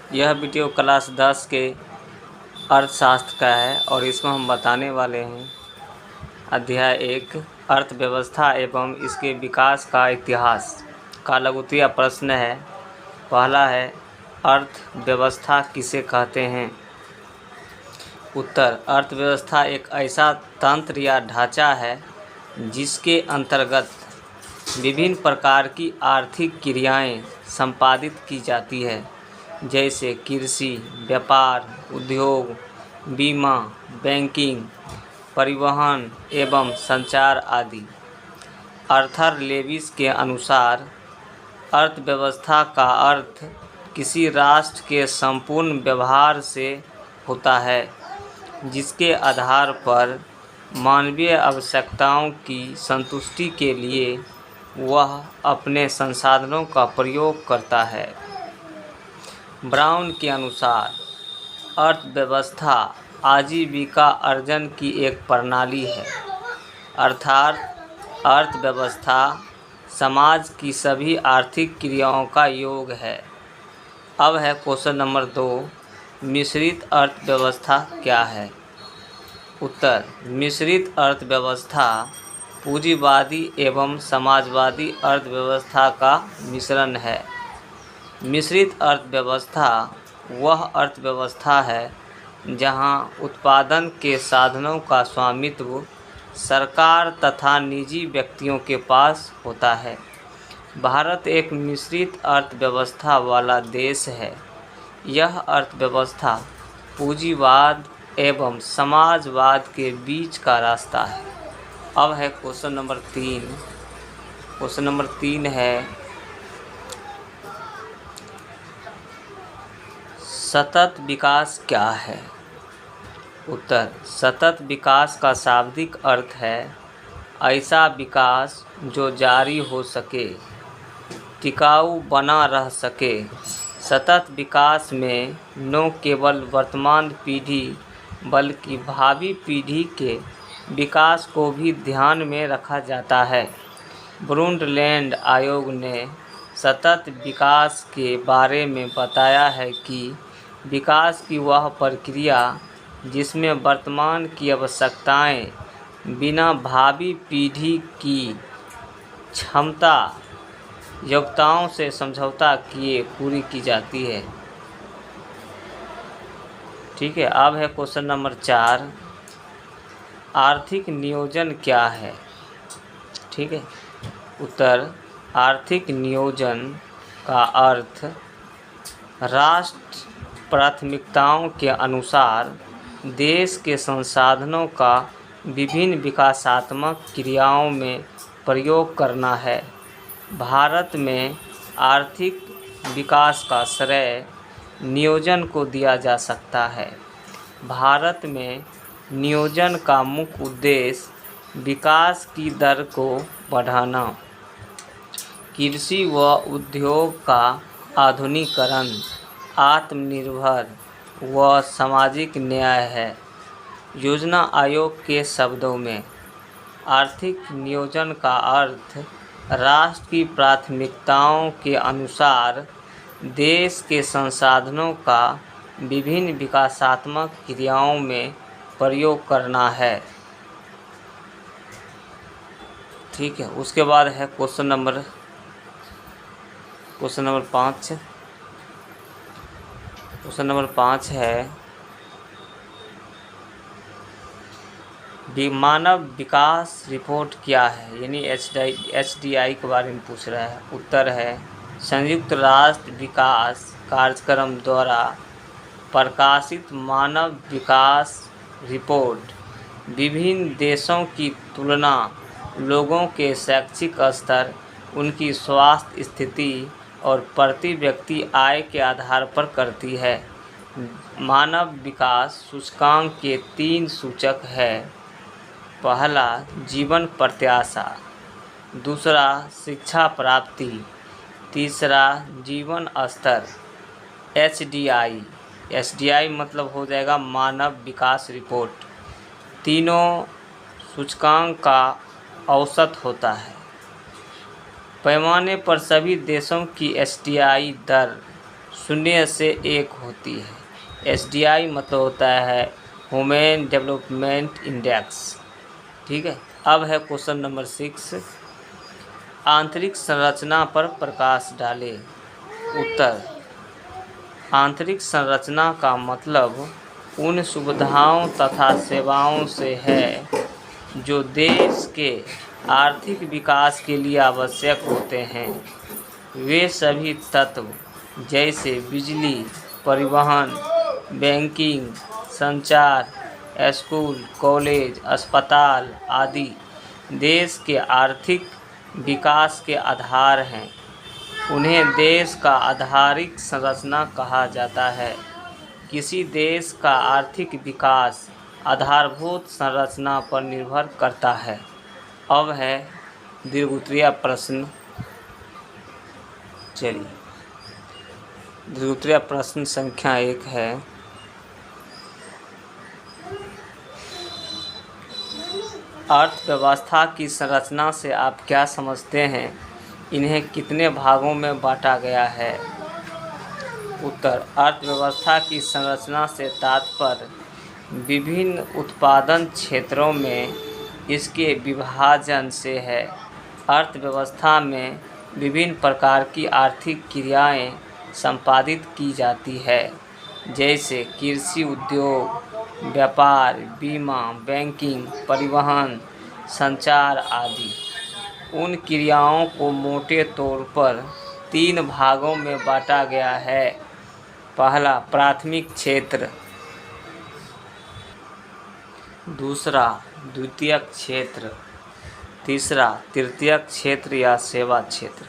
यह video class 10 के अर्थशास्त्र का है और इसमें हम बताने वाले हैं अध्याय 1 अर्थव्यवस्था एवं इसके विकास का इतिहास का लघुत्तरीय प्रश्न है। पहला है, अर्थव्यवस्था किसे कहते हैं? उत्तर, अर्थव्यवस्था एक ऐसा तंत्र या ढांचा है जिसके अंतर्गत विभिन्न प्रकार की आर्थिक क्रियाएं संपादित की जाती है, जैसे कृषि, व्यापार, उद्योग, बीमा, बैंकिंग, परिवहन एवं संचार आदि। आर्थर लेविस के अनुसार अर्थव्यवस्था का अर्थ किसी राष्ट्र के संपूर्ण व्यवहार से होता है जिसके आधार पर मानवीय आवश्यकताओं की संतुष्टि के लिए वह अपने संसाधनों का प्रयोग करता है। ब्राउन के अनुसार अर्थव्यवस्था आजीविका अर्जन की एक प्रणाली है, अर्थात अर्थव्यवस्था समाज की सभी आर्थिक क्रियाओं का योग है। अब है क्वेश्चन नंबर 2, मिश्रित अर्थव्यवस्था क्या है? उत्तर, मिश्रित अर्थव्यवस्था पूंजीवादी एवं समाजवादी अर्थव्यवस्था का मिश्रण है। मिश्रित अर्थव्यवस्था वह अर्थव्यवस्था है जहां उत्पादन के साधनों का स्वामित्व सरकार तथा निजी व्यक्तियों के पास होता है। भारत एक मिश्रित अर्थव्यवस्था वाला देश है। यह अर्थव्यवस्था पूंजीवाद एवं समाजवाद के बीच का रास्ता है। अब है क्वेश्चन नंबर 3। क्वेश्चन नंबर 3 है, सतत विकास क्या है? उत्तर, सतत विकास का शाब्दिक अर्थ है ऐसा विकास जो जारी हो सके, टिकाऊ बना रह सके। सतत विकास में न केवल वर्तमान पीढ़ी बल्कि भावी पीढ़ी के विकास को भी ध्यान में रखा जाता है। ब्रुंडलैंड आयोग ने सतत विकास के बारे में बताया है कि विकास की वह प्रक्रिया जिसमें वर्तमान की आवश्यकताएं बिना भावी पीढ़ी की क्षमता योग्यताओं से समझौता किए पूरी की जाती है। ठीक है। अब है क्वेश्चन नंबर 4, आर्थिक नियोजन क्या है? ठीक है। उत्तर, आर्थिक नियोजन का अर्थ राष्ट्र प्राथमिकताओं के अनुसार देश के संसाधनों का विभिन्न विकासात्मक क्रियाओं में प्रयोग करना है। भारत में आर्थिक विकास का श्रेय नियोजन को दिया जा सकता है। भारत में नियोजन का मुख्य उद्देश्य विकास की दर को बढ़ाना, कृषि व उद्योग का आधुनिकीकरण, आत्मनिर्भर व सामाजिक न्याय है। योजना आयोग के शब्दों में आर्थिक नियोजन का अर्थ राष्ट्र की प्राथमिकताओं के अनुसार देश के संसाधनों का विभिन्न विकासात्मक क्रियाओं में प्रयोग करना है। ठीक है। उसके बाद है क्वेश्चन नंबर 5। क्वेश्चन नंबर 5 है, मानव विकास रिपोर्ट क्या है? यानी HDI के बारे में पूछ रहा है। उत्तर है, संयुक्त राष्ट्र विकास कार्यक्रम द्वारा प्रकाशित मानव विकास रिपोर्ट विभिन्न देशों की तुलना लोगों के शैक्षिक स्तर, उनकी स्वास्थ्य स्थिति और प्रति व्यक्ति आय के आधार पर करती है। मानव विकास सूचकांक के 3 सूचक है। पहला, जीवन प्रत्याशा, दूसरा शिक्षा प्राप्ति, तीसरा जीवन स्तर। HDI मतलब हो जाएगा मानव विकास रिपोर्ट। तीनों सूचकांक का औसत होता है। पैमाने पर सभी देशों की HDI दर 0 से 1 होती है। SDI मतलब होता है ह्यूमन डेवलपमेंट इंडेक्स। ठीक है। अब है क्वेश्चन नंबर 6, आंतरिक संरचना पर प्रकाश डालें। उत्तर, आंतरिक संरचना का मतलब उन सुविधाओं तथा सेवाओं से है जो देश के आर्थिक विकास के लिए आवश्यक होते हैं। वे सभी तत्व जैसे बिजली, परिवहन, बैंकिंग, संचार, स्कूल, कॉलेज, अस्पताल आदि देश के आर्थिक विकास के आधार हैं। उन्हें देश का आधारिक संरचना कहा जाता है। किसी देश का आर्थिक विकास आधारभूत संरचना पर निर्भर करता है। अब है दीर्घोत्तरीय प्रश्न। चलिए, दीर्घोत्तरीय प्रश्न संख्या 1 है, अर्थव्यवस्था की संरचना से आप क्या समझते हैं? इन्हें कितने भागों में बांटा गया है? उत्तर, अर्थव्यवस्था की संरचना से तात्पर्य विभिन्न उत्पादन क्षेत्रों में इसके विभाजन से है। अर्थव्यवस्था में विभिन्न प्रकार की आर्थिक क्रियाएं संपादित की जाती है, जैसे कृषि उद्योग, व्यापार, बीमा, बैंकिंग, परिवहन, संचार आदि। उन क्रियाओं को मोटे तौर पर 3 भागों में बांटा गया है। पहला, प्राथमिक क्षेत्र, दूसरा, द्वितीयक क्षेत्र, तीसरा, तृतीयक क्षेत्र या सेवा क्षेत्र।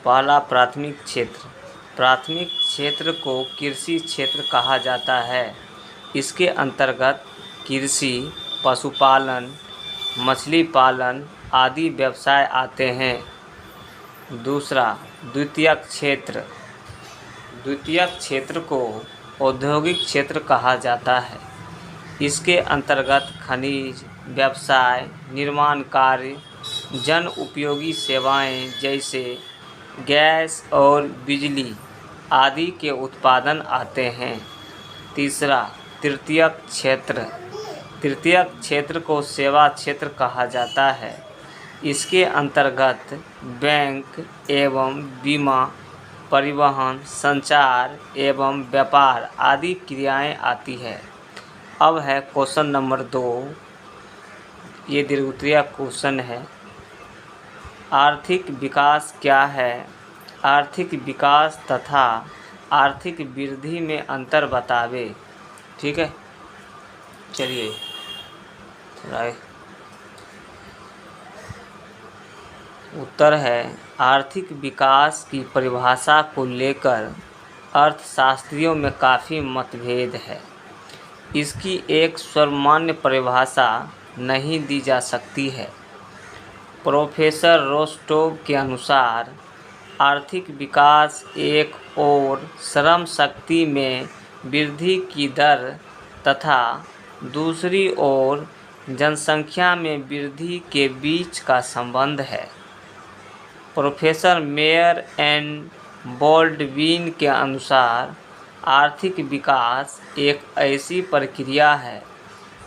पहला, प्राथमिक क्षेत्र। प्राथमिक क्षेत्र को कृषि क्षेत्र कहा जाता है। इसके अंतर्गत कृषि, पशुपालन, मछली पालन आदि व्यवसाय आते हैं। दूसरा, द्वितीयक क्षेत्र। द्वितीयक क्षेत्र को औद्योगिक क्षेत्र कहा जाता है। इसके अंतर्गत खनिज, व्यवसाय, निर्माण कार्य, जन उपयोगी सेवाएं जैसे गैस और बिजली आदि के उत्पादन आते हैं। तीसरा, तृतीयक क्षेत्र। तृतीयक क्षेत्र को सेवा क्षेत्र कहा जाता है। इसके अंतर्गत बैंक एवं बीमा, परिवहन, संचार एवं व्यापार आदि क्रियाएं आती है। अब है क्वेश्चन नंबर 2, ये दीर्घोत्तरीय क्वेश्चन है, आर्थिक विकास क्या है? आर्थिक विकास तथा आर्थिक वृद्धि में अंतर बतावे। ठीक है, चलिए थोड़ा उत्तर है, आर्थिक विकास की परिभाषा को लेकर अर्थशास्त्रियों में काफ़ी मतभेद है। इसकी एक सर्वमान्य परिभाषा नहीं दी जा सकती है। प्रोफेसर रोस्टोव के अनुसार आर्थिक विकास एक ओर श्रम शक्ति में वृद्धि की दर तथा दूसरी ओर जनसंख्या में वृद्धि के बीच का संबंध है। प्रोफेसर मेयर एंड बॉल्डविन के अनुसार आर्थिक विकास एक ऐसी प्रक्रिया है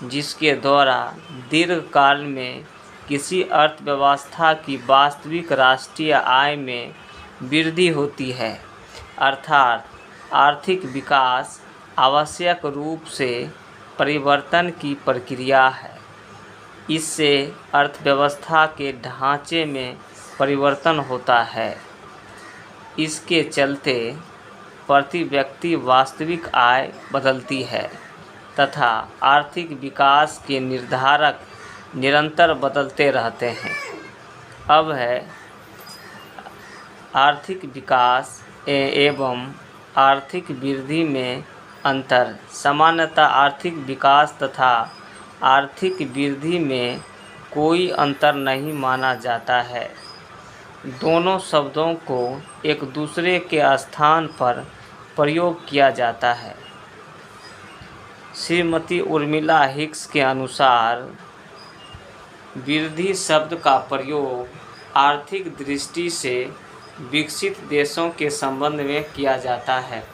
जिसके द्वारा दीर्घकाल में किसी अर्थव्यवस्था की वास्तविक राष्ट्रीय आय में वृद्धि होती है। अर्थात आर्थिक विकास आवश्यक रूप से परिवर्तन की प्रक्रिया है। इससे अर्थव्यवस्था के ढांचे में परिवर्तन होता है। इसके चलते प्रति व्यक्ति वास्तविक आय बदलती है तथा आर्थिक विकास के निर्धारक निरंतर बदलते रहते हैं। अब है आर्थिक विकास एवं आर्थिक वृद्धि में अंतर। सामान्यतः आर्थिक विकास तथा आर्थिक वृद्धि में कोई अंतर नहीं माना जाता है। दोनों शब्दों को एक दूसरे के स्थान पर प्रयोग किया जाता है। श्रीमती उर्मिला हिक्स के अनुसार वृद्धि शब्द का प्रयोग आर्थिक दृष्टि से विकसित देशों के संबंध में किया जाता है,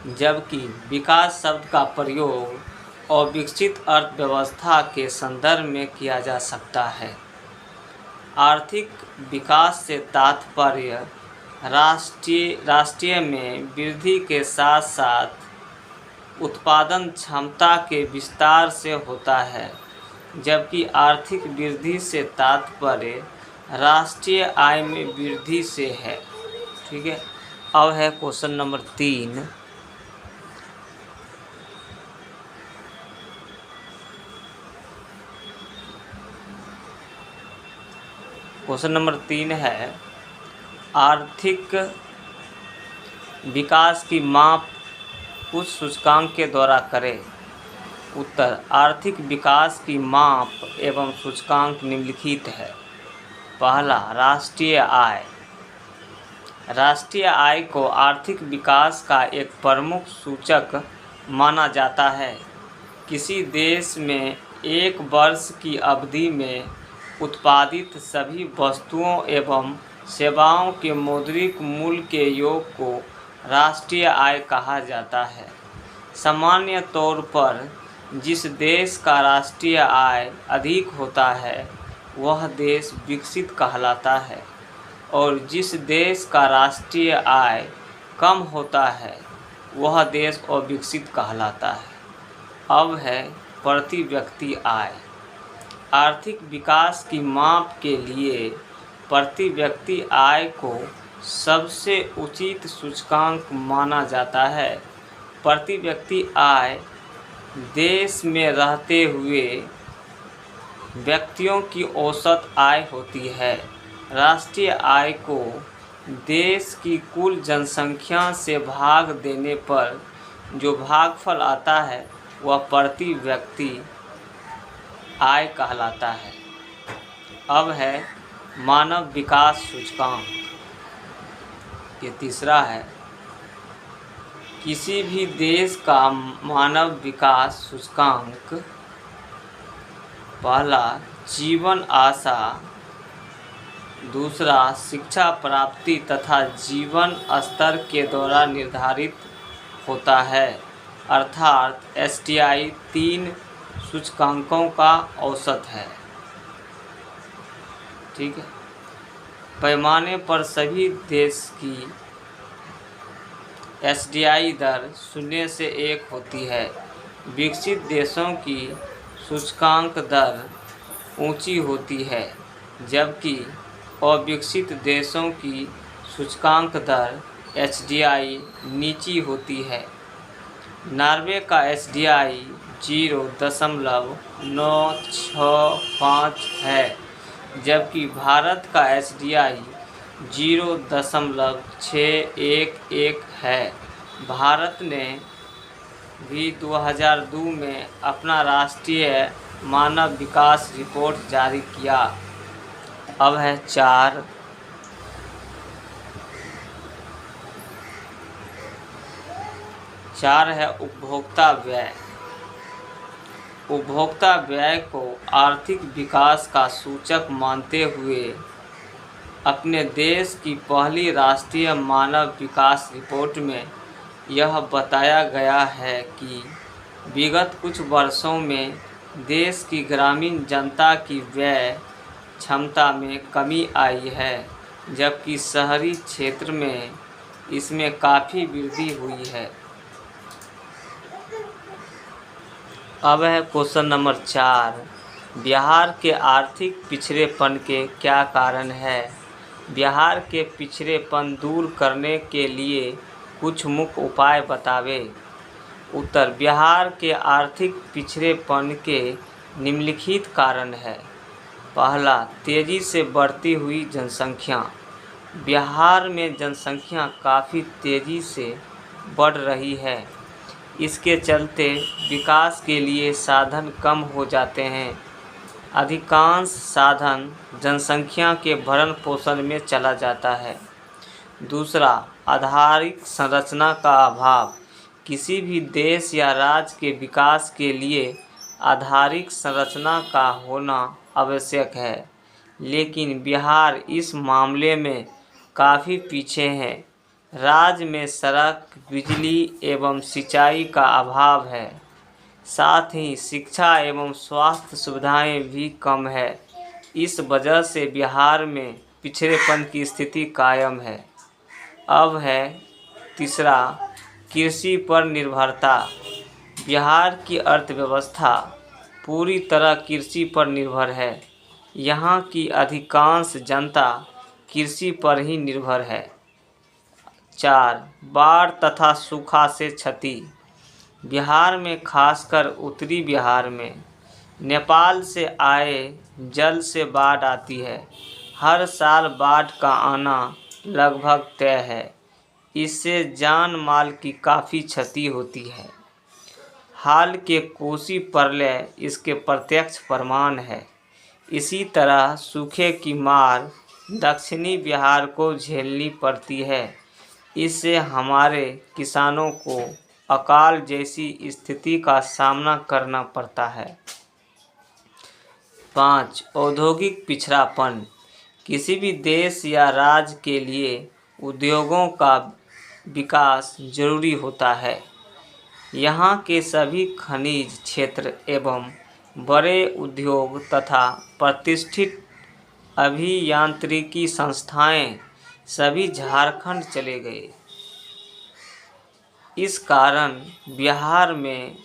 जबकि विकास शब्द का प्रयोग और विकसित अर्थव्यवस्था के संदर्भ में किया जा सकता है। आर्थिक विकास से तात्पर्य राष्ट्रीय में वृद्धि के साथ साथ उत्पादन क्षमता के विस्तार से होता है, जबकि आर्थिक वृद्धि से तात्पर्य राष्ट्रीय आय में वृद्धि से है। ठीक है। अब है क्वेश्चन नंबर 3। क्वेश्चन नंबर 3 है, आर्थिक विकास की माप कुछ सूचकांक के द्वारा करें। उत्तर, आर्थिक विकास की माप एवं सूचकांक निम्नलिखित है। पहला, राष्ट्रीय आय। राष्ट्रीय आय को आर्थिक विकास का एक प्रमुख सूचक माना जाता है। किसी देश में एक वर्ष की अवधि में उत्पादित सभी वस्तुओं एवं सेवाओं के मौद्रिक मूल्य के योग को राष्ट्रीय आय कहा जाता है। सामान्य तौर पर जिस देश का राष्ट्रीय आय अधिक होता है वह देश विकसित कहलाता है, और जिस देश का राष्ट्रीय आय कम होता है वह देश अविकसित कहलाता है। अब है प्रति व्यक्ति आय। आर्थिक विकास की माप के लिए प्रति व्यक्ति आय को सबसे उचित सूचकांक माना जाता है। प्रति व्यक्ति आय देश में रहते हुए व्यक्तियों की औसत आय होती है। राष्ट्रीय आय को देश की कुल जनसंख्या से भाग देने पर जो भागफल आता है वह प्रति व्यक्ति आय कहलाता है। अब है मानव विकास सूचकांक। ये तीसरा है। किसी भी देश का मानव विकास सूचकांक पहला जीवन आशा, दूसरा शिक्षा प्राप्ति तथा जीवन स्तर के द्वारा निर्धारित होता है, अर्थात STI 3 सूचकांकों का औसत है। ठीक है। पैमाने पर सभी देश की SDI दर 0 से 1 होती है। विकसित देशों की सूचकांक दर ऊंची होती है, जबकि अविकसित देशों की सूचकांक दर HDI नीची होती है। नॉर्वे का SDI 0.965 है, जबकि भारत का SDI 0.611 है। भारत ने भी 2002 में अपना राष्ट्रीय मानव विकास रिपोर्ट जारी किया। अब है 4 है उपभोक्ता व्यय। उपभोक्ता व्यय को आर्थिक विकास का सूचक मानते हुए अपने देश की पहली राष्ट्रीय मानव विकास रिपोर्ट में यह बताया गया है कि विगत कुछ वर्षों में देश की ग्रामीण जनता की व्यय क्षमता में कमी आई है, जबकि शहरी क्षेत्र में इसमें काफ़ी वृद्धि हुई है। अब है क्वेश्चन नंबर 4। बिहार के आर्थिक पिछड़ेपन के क्या कारण है? बिहार के पिछड़ेपन दूर करने के लिए कुछ मुख्य उपाय बतावें। उत्तर, बिहार के आर्थिक पिछड़ेपन के निम्नलिखित कारण है। पहला, तेज़ी से बढ़ती हुई जनसंख्या। बिहार में जनसंख्या काफ़ी तेज़ी से बढ़ रही है। इसके चलते विकास के लिए साधन कम हो जाते हैं। अधिकांश साधन जनसंख्या के भरण पोषण में चला जाता है। दूसरा, आधारिक संरचना का अभाव। किसी भी देश या राज्य के विकास के लिए आधारिक संरचना का होना आवश्यक है, लेकिन बिहार इस मामले में काफ़ी पीछे हैं। राज्य में सड़क, बिजली एवं सिंचाई का अभाव है। साथ ही शिक्षा एवं स्वास्थ्य सुविधाएं भी कम है। इस वजह से बिहार में पिछड़ेपन की स्थिति कायम है। अब है तीसरा, कृषि पर निर्भरता। बिहार की अर्थव्यवस्था पूरी तरह कृषि पर निर्भर है। यहाँ की अधिकांश जनता कृषि पर ही निर्भर है। 4. बाढ़ तथा सूखा से क्षति। बिहार में खासकर उत्तरी बिहार में नेपाल से आए जल से बाढ़ आती है। हर साल बाढ़ का आना लगभग तय है। इससे जान माल की काफ़ी क्षति होती है। हाल के कोसी प्रलय इसके प्रत्यक्ष प्रमाण है। इसी तरह सूखे की मार दक्षिणी बिहार को झेलनी पड़ती है। इससे हमारे किसानों को अकाल जैसी स्थिति का सामना करना पड़ता है। 5. औद्योगिक पिछड़ापन। किसी भी देश या राज्य के लिए उद्योगों का विकास जरूरी होता है। यहाँ के सभी खनिज क्षेत्र एवं बड़े उद्योग तथा प्रतिष्ठित अभियांत्रिकी संस्थाएं सभी झारखंड चले गए। इस कारण बिहार में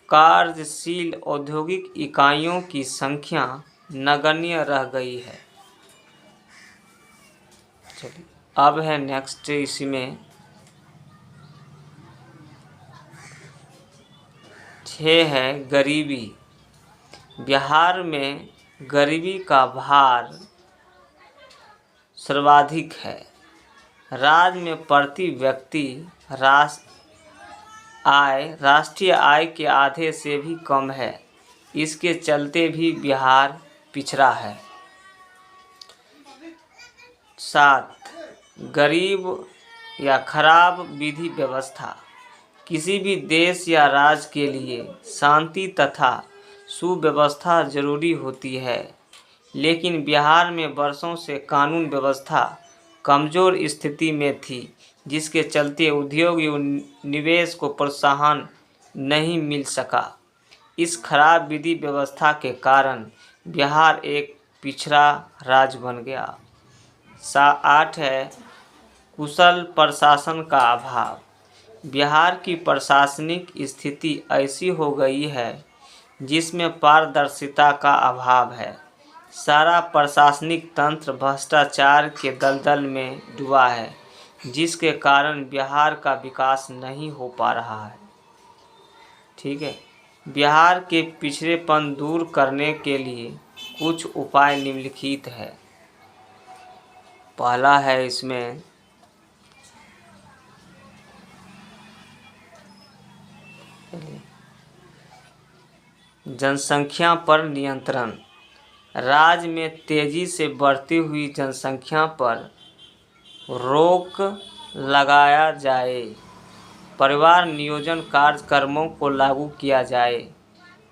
कार्यशील औद्योगिक इकाइयों की संख्या नगण्य रह गई है। चलिए अब है नेक्स्ट इसमें 6 है गरीबी। बिहार में गरीबी का भार सर्वाधिक है। राज्य में प्रति व्यक्ति राष्ट्रीय आय के आधे से भी कम है। इसके चलते भी बिहार पिछड़ा है। 7. गरीब या खराब विधि व्यवस्था। किसी भी देश या राज्य के लिए शांति तथा सुव्यवस्था जरूरी होती है, लेकिन बिहार में वर्षों से कानून व्यवस्था कमज़ोर स्थिति में थी, जिसके चलते उद्योग एवं निवेश को प्रोत्साहन नहीं मिल सका। इस खराब विधि व्यवस्था के कारण बिहार एक पिछड़ा राज्य बन गया। 8 है कुशल प्रशासन का अभाव। बिहार की प्रशासनिक स्थिति ऐसी हो गई है जिसमें पारदर्शिता का अभाव है। सारा प्रशासनिक तंत्र भ्रष्टाचार के दलदल में डूबा है, जिसके कारण बिहार का विकास नहीं हो पा रहा है। ठीक है, बिहार के पिछड़ेपन दूर करने के लिए कुछ उपाय निम्नलिखित है। पहला है इसमें जनसंख्या पर नियंत्रण। राज्य में तेजी से बढ़ती हुई जनसंख्या पर रोक लगाया जाए। परिवार नियोजन कार्यक्रमों को लागू किया जाए।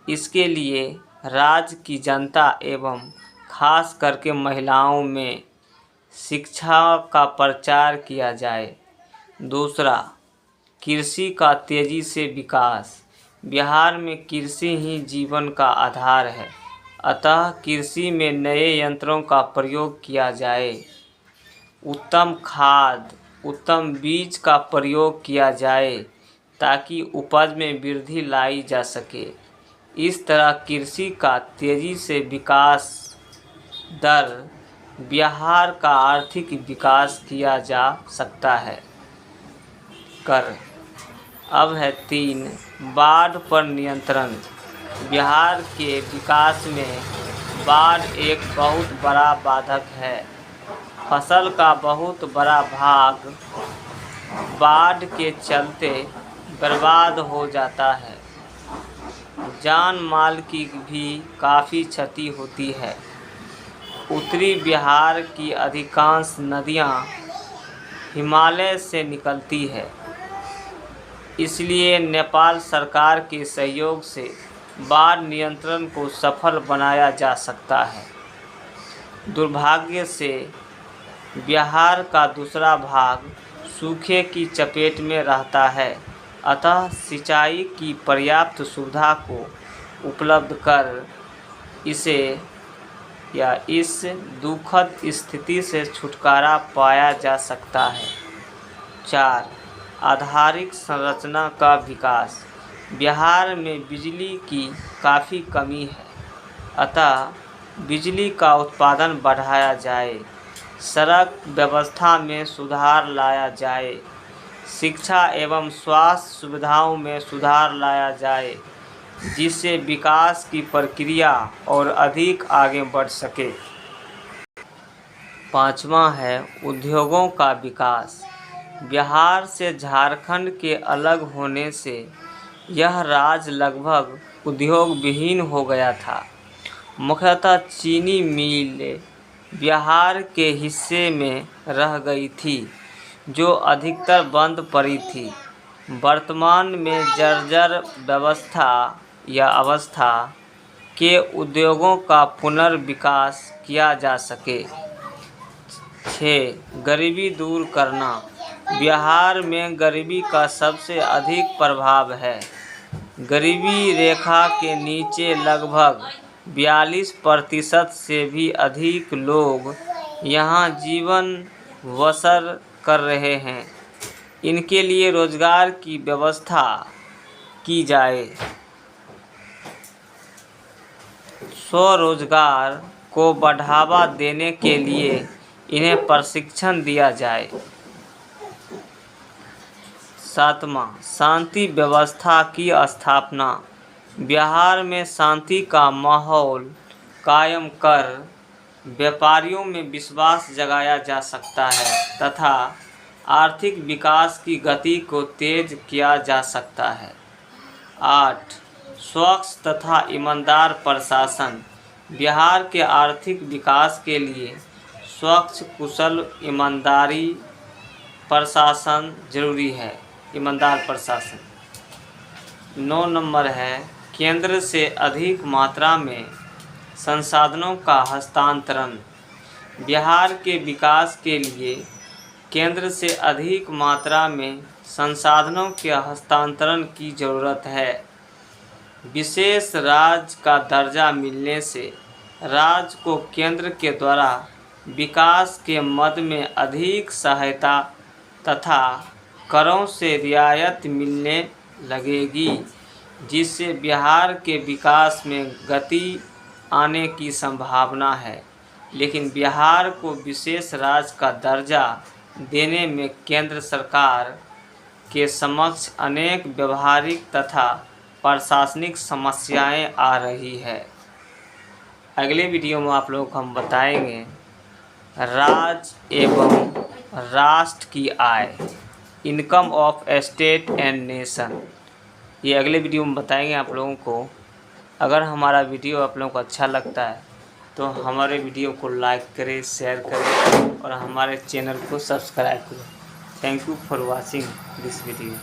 इसके लिए राज्य की जनता एवं खास करके महिलाओं में शिक्षा का प्रचार किया जाए। दूसरा, कृषि का तेजी से विकास। बिहार में कृषि ही जीवन का आधार है, अतः कृषि में नए यंत्रों का प्रयोग किया जाए। उत्तम खाद, उत्तम बीज का प्रयोग किया जाए ताकि उपज में वृद्धि लाई जा सके। इस तरह कृषि का तेजी से विकास दर बिहार का आर्थिक विकास किया जा सकता है। अब है 3, बाढ़ पर नियंत्रण। बिहार के विकास में बाढ़ एक बहुत बड़ा बाधक है। फसल का बहुत बड़ा भाग बाढ़ के चलते बर्बाद हो जाता है। जान माल की भी काफ़ी क्षति होती है। उत्तरी बिहार की अधिकांश नदियाँ हिमालय से निकलती है, इसलिए नेपाल सरकार के सहयोग से बाढ़ नियंत्रण को सफल बनाया जा सकता है। दुर्भाग्य से बिहार का दूसरा भाग सूखे की चपेट में रहता है, अतः सिंचाई की पर्याप्त सुविधा को उपलब्ध कर इस दुखद स्थिति से छुटकारा पाया जा सकता है। 4. आधारिक संरचना का विकास। बिहार में बिजली की काफ़ी कमी है, अतः बिजली का उत्पादन बढ़ाया जाए, सड़क व्यवस्था में सुधार लाया जाए, शिक्षा एवं स्वास्थ्य सुविधाओं में सुधार लाया जाए, जिससे विकास की प्रक्रिया और अधिक आगे बढ़ सके। 5वां है उद्योगों का विकास। बिहार से झारखंड के अलग होने से यह राज्य लगभग उद्योग विहीन हो गया था। मुख्यतः चीनी मिलें बिहार के हिस्से में रह गई थी, जो अधिकतर बंद पड़ी थी। वर्तमान में जर्जर अवस्था के उद्योगों का पुनर्विकास किया जा सके। 6. गरीबी दूर करना। बिहार में गरीबी का सबसे अधिक प्रभाव है। गरीबी रेखा के नीचे लगभग 42% से भी अधिक लोग यहाँ जीवन बसर कर रहे हैं। इनके लिए रोजगार की व्यवस्था की जाए। स्वरोजगार को बढ़ावा देने के लिए इन्हें प्रशिक्षण दिया जाए। 7. शांति व्यवस्था की स्थापना। बिहार में शांति का माहौल कायम कर व्यापारियों में विश्वास जगाया जा सकता है तथा आर्थिक विकास की गति को तेज किया जा सकता है। 8. स्वच्छ तथा ईमानदार प्रशासन। बिहार के आर्थिक विकास के लिए स्वच्छ, कुशल, ईमानदारी प्रशासन जरूरी है। ईमानदार प्रशासन। 9 नंबर है केंद्र से अधिक मात्रा में संसाधनों का हस्तांतरण। बिहार के विकास के लिए केंद्र से अधिक मात्रा में संसाधनों के हस्तांतरण की ज़रूरत है। विशेष राज्य का दर्जा मिलने से राज्य को केंद्र के द्वारा विकास के मद में अधिक सहायता तथा करों से रियायत मिलने लगेगी, जिससे बिहार के विकास में गति आने की संभावना है। लेकिन बिहार को विशेष राज्य का दर्जा देने में केंद्र सरकार के समक्ष अनेक व्यवहारिक तथा प्रशासनिक समस्याएं आ रही है। अगले वीडियो में आप लोगों को हम बताएंगे राज्य एवं राष्ट्र की आय, income of state and nation. ये अगले वीडियो में बताएंगे आप लोगों को। अगर हमारा वीडियो आप लोगों को अच्छा लगता है तो हमारे वीडियो को लाइक करें, शेयर करें और हमारे चैनल को सब्सक्राइब करें। Thank you for watching this video.